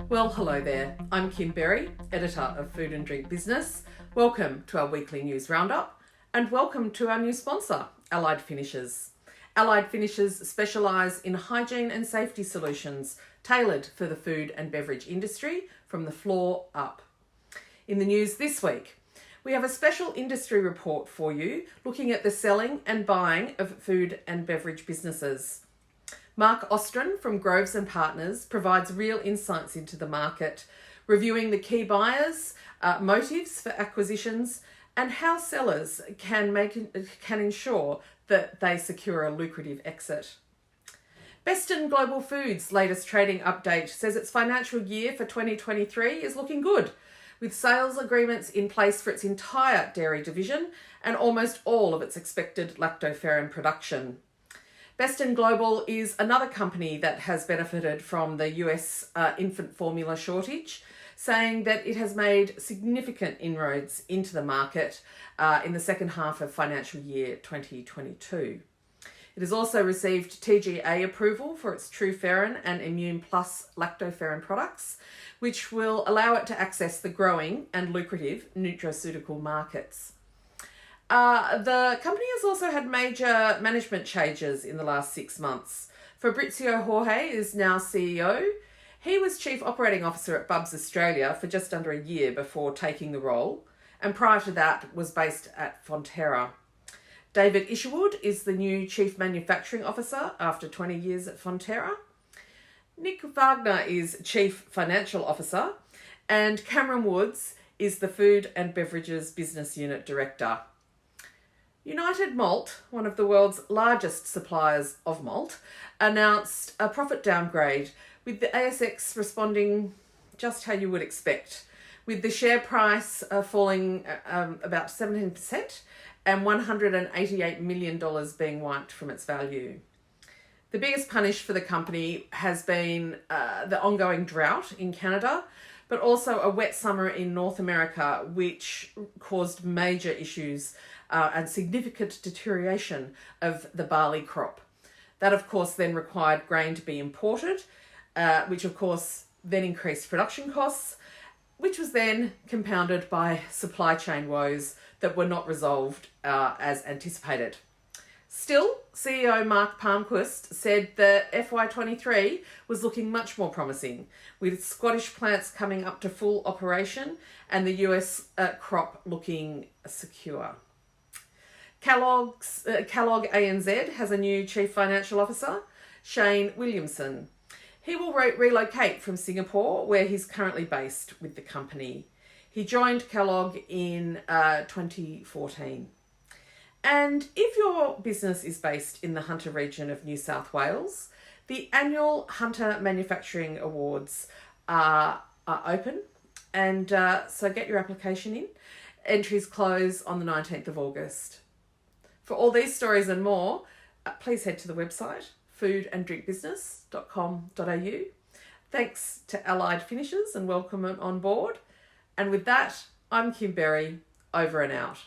Well, hello there. I'm Kim Berry, editor of Food and Drink Business. Welcome to our weekly news roundup and welcome to our new sponsor, Allied Finishers. Allied Finishers specialise in hygiene and safety solutions tailored for the food and beverage industry from the floor up. In the news this week, we have a special industry report for you looking at the selling and buying of food and beverage businesses. Mark Ostron from Groves and Partners provides real insights into the market, reviewing the key buyers, motives for acquisitions, and how sellers can ensure that they secure a lucrative exit. Beston Global Foods' latest trading update says its financial year for 2023 is looking good, with sales agreements in place for its entire dairy division and almost all of its expected lactoferrin production. Beston Global is another company that has benefited from the US infant formula shortage, saying that it has made significant inroads into the market in the second half of financial year 2022. It has also received TGA approval for its TruFerrin and Immune Plus lactoferrin products, which will allow it to access the growing and lucrative nutraceutical markets. The company has also had major management changes in the last 6 months. Fabrizio Jorge is now CEO. He was Chief Operating Officer at Bubs Australia for just under a year before taking the role, and prior to that was based at Fonterra. David Isherwood is the new Chief Manufacturing Officer after 20 years at Fonterra. Nick Wagner is Chief Financial Officer, and Cameron Woods is the Food and Beverages Business Unit Director. United Malt, one of the world's largest suppliers of malt, announced a profit downgrade, with the ASX responding just how you would expect, with the share price falling about 17% and $188 million being wiped from its value. The biggest punish for the company has been the ongoing drought in Canada, but also a wet summer in North America, which caused major issues and significant deterioration of the barley crop. That, of course, then required grain to be imported, which, of course, then increased production costs, which was then compounded by supply chain woes that were not resolved as anticipated. Still, CEO Mark Palmquist said that FY23 was looking much more promising, with Scottish plants coming up to full operation and the US crop looking secure. Kellogg ANZ has a new Chief Financial Officer, Shane Williamson. He will relocate from Singapore, where he's currently based with the company. He joined Kellogg in 2014. And if your business is based in the Hunter region of New South Wales, the annual Hunter Manufacturing Awards are open, and so get your application in. Entries close on the 19th of August. For all these stories and more, please head to the website foodanddrinkbusiness.com.au. Thanks to Allied Finishers and welcome on board. And with that, I'm Kim Berry, over and out.